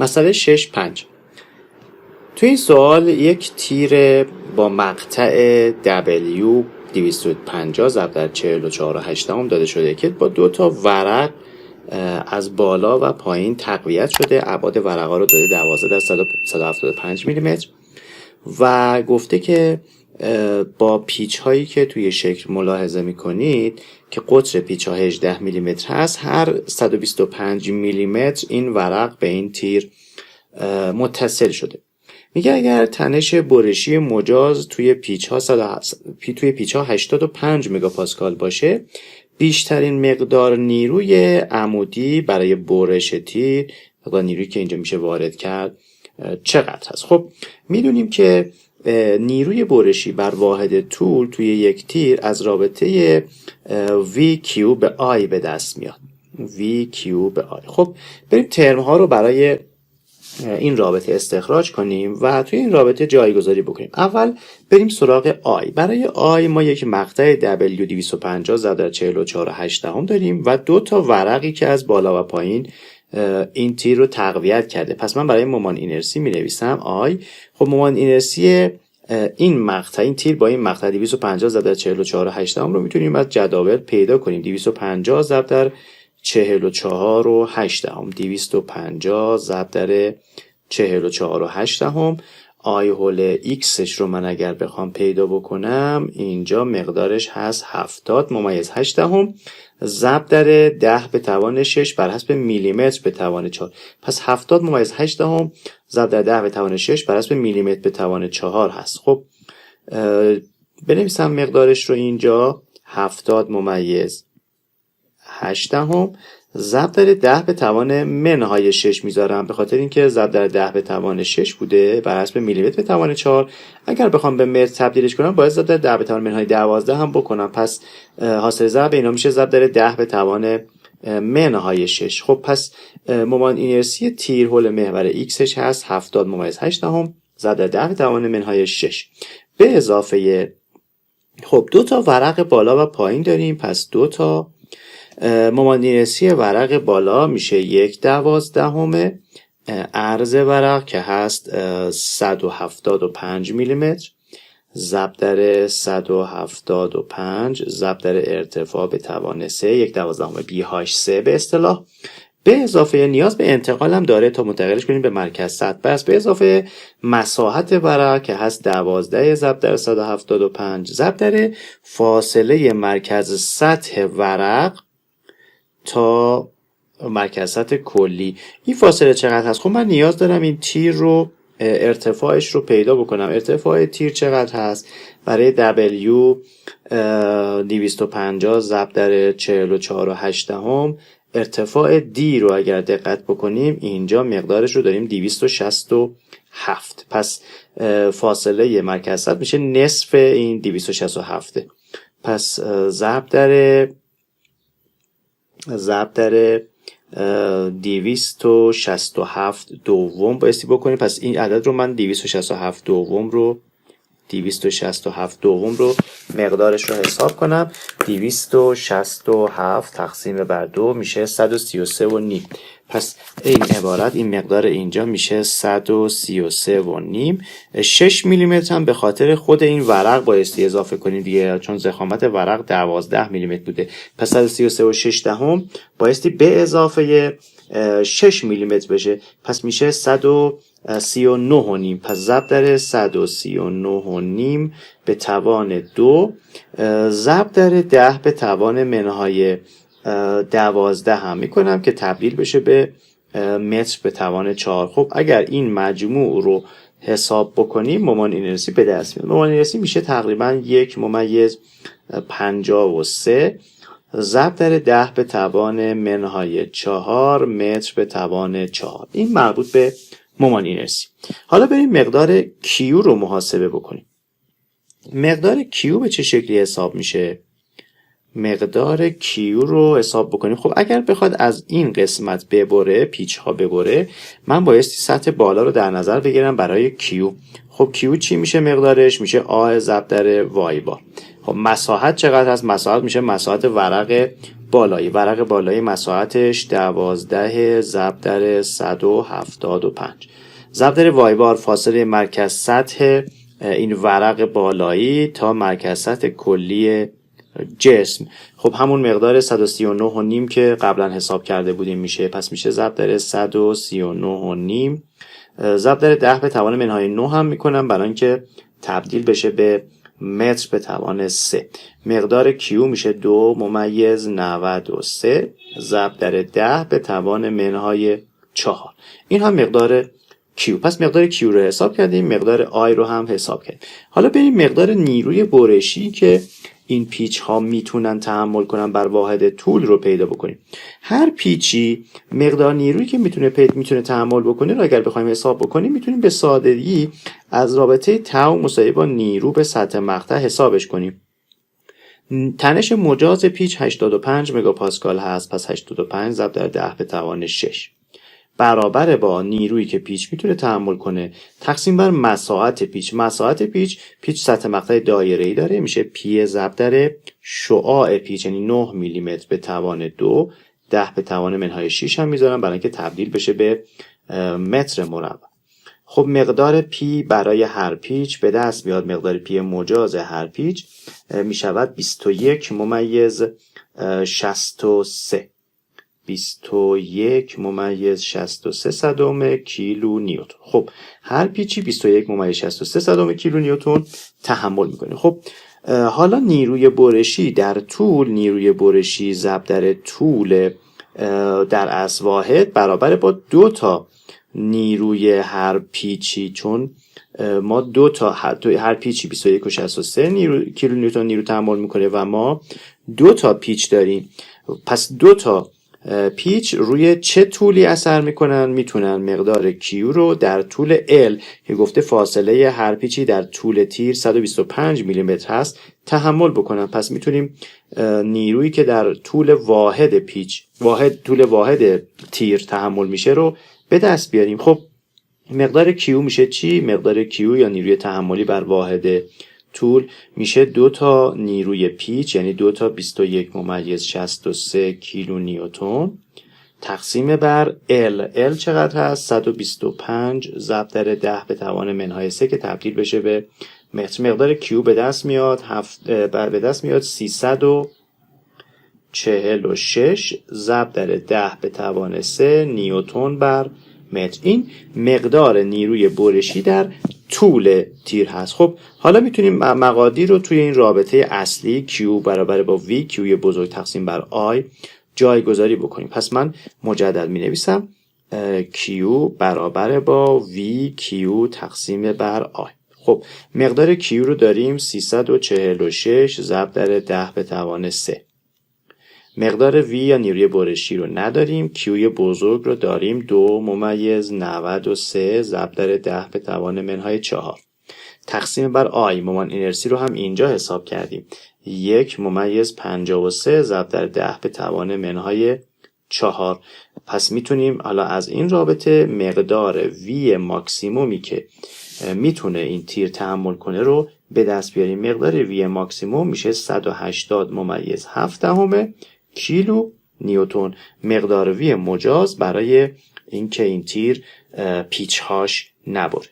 مسئله 6.5. تو این سوال یک تیر با مقطع W 250 ضرب در 44.8 داده شده که با 2 تا ورق از بالا و پایین تقویت شده. ابعاد ورقا رو داده 12 در 175 میلیمتر و گفته که با پیچ هایی که توی شکل ملاحظه میکنید که قطر پیچ ها 18 میلیمتر هست، هر 125 میلیمتر این ورق به این تیر متصل شده. میگه اگر تنش برشی مجاز توی پیچ ها 85 مگاپاسکال باشه، بیشترین مقدار نیروی عمودی برای برش تیر و نیرویی که اینجا میشه وارد کرد چقدر هست؟ خب میدونیم که نیروی برشی بر واحد طول توی یک تیر از رابطه VQ به I به دست میاد. VQ به I. خب بریم ترم ها رو برای این رابطه استخراج کنیم و توی این رابطه جایگذاری بکنیم. اول بریم سراغ I. برای I ما یک مقطع W 250 ضرب در 44.8 داریم و 2 تا ورقی که از بالا و پایین این تیر رو تقویت کرده. پس من برای مومان اینرسی می نویسم I. خب مومان اینرسی این مقطع، این تیر با این مقطع 250 ضرب در 44.8 رو میتونیم از جداول پیدا کنیم. 250 ضرب در 44.8 250 ضرب در 44.8 آی هول ایکسش رو من اگر بخوام پیدا بکنم اینجا مقدارش هست 70 ممیز 8 ضرب در 10 به توان 6 بر حسب میلیمتر به توان 4. پس 70 ممیز 8 ضرب در 10 به توان 6 بر حسب میلیمتر به توان 4 هست. خب بنویسم مقدارش رو اینجا 70 ممیز 8 ضرب در 10 به توان منهای 6 میذارم، به خاطر اینکه ضرب در 10 به توان 6 بوده بر حسب میلیمتر به توان 4. اگر بخوام به متر تبدیلش کنم باید ضرب در 10 به توان منهای 12 هم بکنم. پس حاصل ضرب اینا میشه ضرب در 10 به توان منهای 6. خب پس مومان اینرسی تیر حول محور ایکسش هست 70 ممیز 8 ضرب در 10 به توان منهای 6 به اضافه خب 2 تا ورق بالا و پایین داریم. پس 2 تا مومان اینرسی ورق بالا میشه 1/12 عرض ورق که هست 175 میلیمتر ضرب در 175 ضرب در ارتفاع به توان 3 1/12 BH3 به اصطلاح، به اضافه نیاز به انتقال هم داره تا منتقلش کنیم به مرکز سطح. بس به اضافه مساحت ورق که هست 12 ضرب در 175 ضرب در فاصله مرکز سطح ورق تا مرکز سطح کلی. این فاصله چقدر هست؟ خب من نیاز دارم این تیر رو ارتفاعش رو پیدا بکنم. ارتفاع تیر چقدر هست؟ برای W 250 ضرب در 44.8 ارتفاع D رو اگر دقت بکنیم اینجا مقدارش رو داریم 267. پس فاصله مرکز سطح میشه نصف این 267. پس ضرب در 267 دوم بایستی بکنیم. پس این عدد رو من 267 دوم رو مقدارش رو حساب کنم. 267 تقسیم بر 2 میشه 133 و نیم. پس این عبارت، این مقدار اینجا میشه 133 و نیم. 6 میلیمتر هم به خاطر خود این ورق بایستی اضافه کنیم دیگه، چون ضخامت ورق 12 میلیمتر بوده. پس 133 و 6 دهم بایستی به اضافه 6 میلیمتر بشه. پس میشه 139 و نیم. پس ضرب در 139 و نیم به توان 2 ضرب در 10 به توان منهای 12 هم میکنم که تبدیل بشه به متر به توان 4. خب اگر این مجموع رو حساب بکنیم مومان اینرسی به دست میاد. مومان اینرسی میشه تقریبا 1/53 ضرب در 10 به توان منهای 4 متر به توان 4. این مربوط به مومان اینرسی. حالا بریم مقدار Q رو محاسبه بکنیم. مقدار Q به چه شکلی حساب میشه؟ مقدار Q رو حساب بکنیم. خب اگر بخواد از این قسمت ببره، پیچ ها ببره، من بایستی سطح بالا رو در نظر بگیرم برای Q. خب Q چی میشه مقدارش؟ میشه A ضرب در Y بار. خب مساحت چقدر هست؟ مساحت میشه مساحت ورق بالایی. ورق بالایی مساحتش 12 ضرب در 175. ضرب در وای بار فاصله مرکز سطح این ورق بالایی تا مرکز سطح کلی جسم. خب همون مقدار 139.5 که قبلا حساب کرده بودیم میشه. پس میشه ضرب در 139.5 ضرب در 10 به توان منهای 9 هم میکنم برای اینکه تبدیل بشه به متر به توان 3. مقدار کیو میشه 2.93 ضرب در 10 به توان منهای 4. این هم مقدار کیو. پس مقدار کیو رو حساب کردیم، مقدار آی رو هم حساب کردیم. حالا بریم مقدار نیروی برشی که این پیچ ها میتونن تحمل کنن بر واحد طول رو پیدا بکنیم. هر پیچی مقدار نیرویی که میتونه تحمل بکنه رو اگر بخوایم حساب بکنیم میتونیم به سادگی از رابطه تau مساوی با نیرو به سطح مقطع حسابش کنیم. تنش مجاز پیچ 85 مگاپاسکال هست. پس 85 ضرب در 10 به توان 6 برابر با نیرویی که پیچ میتونه تحمل کنه تقسیم بر مساحت پیچ. مساحت پیچ سطح مقطع دایره‌ای داره، میشه پی ضرب در شعاع پیچ، یعنی 9 میلیمتر به توان 2، 10 به توان منهای 6 هم میذارم برای اینکه تبدیل بشه به متر مربع. خب مقدار پی برای هر پیچ به دست میاد. مقدار پی مجاز هر پیچ میشود 21.63 21.63 کیلو نیوتن. خب هر پیچی 21.63 کیلو نیوتن تحمل میکنه. خب حالا نیروی برشی در طول، نیروی برشی ضرب در طول در اصل واحد برابر با 2 تا نیروی هر پیچی، چون ما 2 تا هر پیچی 21.63 کیلو نیوتن نیرو تحمل میکنه و ما 2 تا پیچ داریم. پس 2 تا پیچ روی چه طولی اثر میکنن؟ میتونن مقدار کیو رو در طول L که گفته فاصله هر پیچی در طول تیر 125 میلیمتر هست تحمل بکنن. پس میتونیم نیرویی که در طول واحد پیچ، طول واحد تیر تحمل میشه رو به دست بیاریم. خب مقدار کیو میشه چی؟ مقدار کیو یا نیروی تحملی بر واحد طول میشه 2 تا نیروی پیچ، یعنی 2 تا 21.63 کیلو نیوتن تقسیم بر L چقدر هست؟ 125 ضرب در 10 به توان منهای 3 که تبدیل بشه به متر. مقدار کیو به دست میاد 346 ضرب در 10 به توان 3 نیوتن بر متر. این مقدار نیروی برشی در طول تیر هست. خب حالا میتونیم مقادیر رو توی این رابطه اصلی Q برابر با V، Q بزرگ تقسیم بر I جایگذاری بکنیم. پس من مجدد می نویسم Q برابر با V Q تقسیم بر I. خب مقدار Q رو داریم 346 ضرب در 10 به توان 3. مقدار V یا نیروی برشی رو نداریم. Q بزرگ رو داریم 2.93 ضرب در 10 به توان منهای 4 تقسیم بر I. مومنت اینرسی رو هم اینجا حساب کردیم 1.53 ضرب در 10 به توان منهای 4. پس میتونیم حالا از این رابطه مقدار V ماکسیمومی که میتونه این تیر تحمل کنه رو به دست بیاریم. مقدار V ماکسیموم میشه 180.7 کیلو نیوتن. مقدار V مجاز برای اینکه این تیر پیچ هاش نبره.